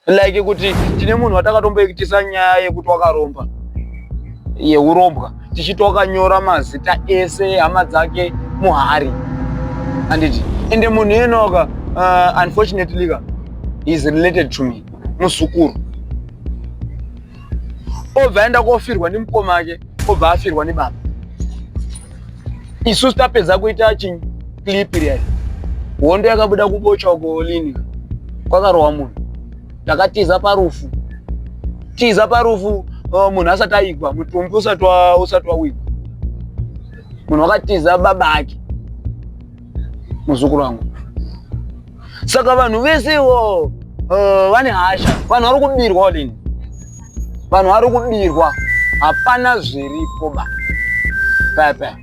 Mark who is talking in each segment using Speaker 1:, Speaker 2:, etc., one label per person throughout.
Speaker 1: like kuti tine munhu watakatomboitisa nyaya yekuti wakaromba yeurombwa tichitokanyora mazita ese hama dzake muhari anditi ende munhu enoka unfortunately he is related to me muzukuru obva aenda kofirwa ndimukoma ake obva afirwa ndibaba isusu tapedza kuita chinyi clip iriya hondo yakabuda kubocha uko lini kwakarowa munhu takatiza parufu munhu asati aigwa mutumbi usati wawigwa munhu wakatiza baba ake muzukuru wangu saka vanhu vesewo vane hasha vanhu vari kubirwa lini vanhu vari kubirwa hapana zviripo papa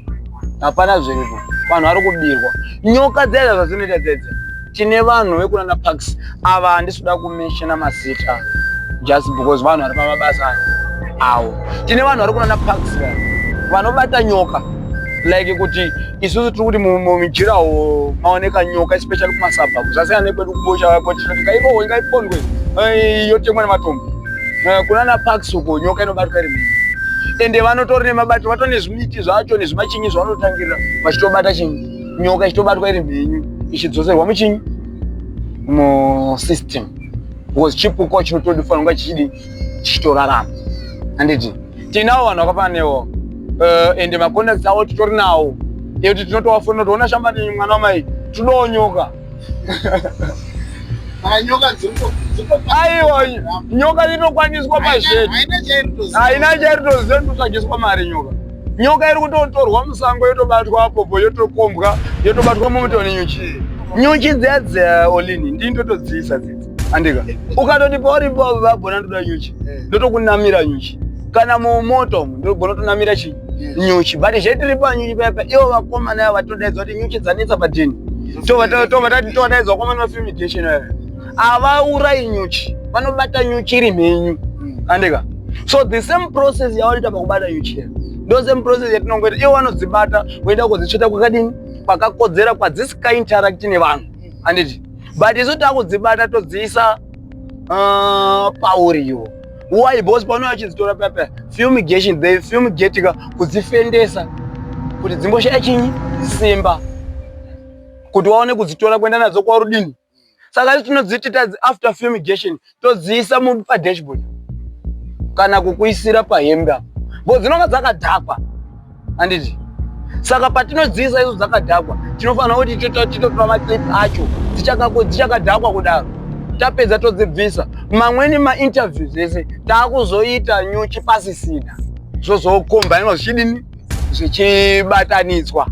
Speaker 1: hapana zviripo vanhu vari kubirwa nyoka dzedza zvazvinoita dzedza tine vanhu vekunana parks ava handisuda kumeshana mazita just because vanhu vari pamabasa awo tine vanhu vari kunana parks vanobata nyoka like kuti isusu tiri kuti mumijirawo maoneka nyoka especially kumasabhabhu zvasiyana nekwedu kubosha kwetinotikairohwe ngaipondwe yotemwa nematombo kunana parks uko nyoka inobatwa iri mini ende vanotori nemabato vato nezvimiti zvacho nezvimachinyi zvavanotangirira vachitobata chinyi nyoka ichitobatwa iri mhenyu ichidzoserwa muchinyi musystem because chipuko chinotodifanira kunga chichidi chichitorarama handiti tinavo vanhu vakafanewo ende macontacts avo titori nawo ekuti tinotovafonera toona shambani mwana wamai todawo nyoka aiwa nyoka inokwaniswa pazvedu haina chairitoziva ndikutsvagiswa mari nyoka iri kutotorwa musango yotobatwa apopo yotokombwa yotobatwa mumuto nenyuchi nyuchi dzedze olini ndindotodziisa dzidzi andika ukatoti pauripo vabhona ndoda nyuchi ndotokunamira nyuchi kana mumoto ndogona kutonamira chi nyuchi but zvetiri panyuchi pepe ivo vakomana vatodaidzwa kuti nyuchi dzanetsa padini tovadaidzwa komana mafumigation avaurayi nyuchi vanobata nyuchi iri mhenyu andika so the same process yavanoita pakubata nyuchi ndo same process yatinongoita ivo vanodzibata voenda kudzitsveta kwakadini kwakakodzera kwadzisikainteracti nevanhu handiti but isu takudzibata todziisa pauriwo why because pano vachidzitora pepe fumigation they fumigatika kudzifendesa kuti dzimboshaya chinyi simba kuti vaone kudzitora kuenda nadzo kwarudini saka tinodzitita after fumigation todziisa padashboard kana kukuisira pahembe bo dzinonga dzakadhakwa handiti saka patinodziisa izo dzakadhakwa tinofanira kuti titotora maclip acho dzichakadhakwa kudaro tapedza todzibvisa mamweni mainterviews ese taakuzoita nyuchi pasisina zvozokombainwa zvichidini zvichibatanidzwa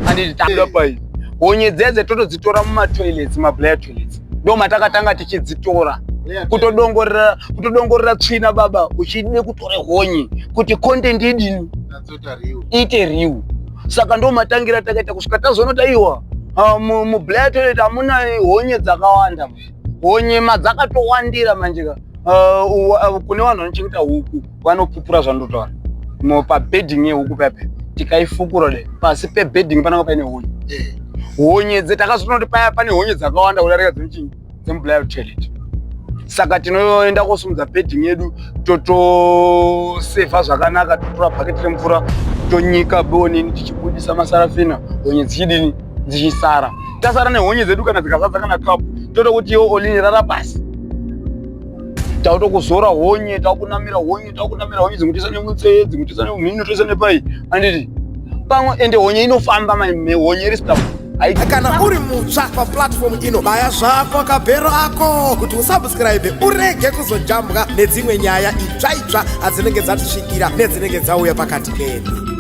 Speaker 1: handiti tapai honye dzedze totodzitora mumatoilets mablayer toilets ndo matakatanga tichidzitora kutodongorera tsvina baba uchide kutore honye kuti content idini ite riu saka ndo matangira takaita kusvika tazonota iwa mublayer toilet hamuna honye dzakawanda honye madzakatowandira manjika kune vanhu vanochengeta huku vanopupura zvandotaura pabedding yehuku pepe tikaifukura de pasi pebedding pananga paine honye honye takazoona kuti paya pane honye dzakawanda kudarika dzemichinyi dzemublayer toilet saka tinoenda kosumudza bedding yedu totosevha zvakanaka totora bhaketi remvura tonyika bonini tichibudisa masarafina honye dzichidini dzichisara tasara nehonye dzedu kana dzikazadza kana kapu toto kuti iwo olini rara pasi tautokuzora honye taukunamira honye dzimutisa nemutseye dzimutisa nemumhino toisa nepai handiti pamwe ende honye inofamba honye iri staff
Speaker 2: kana uri mutsva paplatform ino baya zvako kabhero ako kuti usubscribe urege kuzojambwa nedzimwe nyaya itsva itsva adzinenge dzatisvikira nedzinenge dzauya pakati pedu.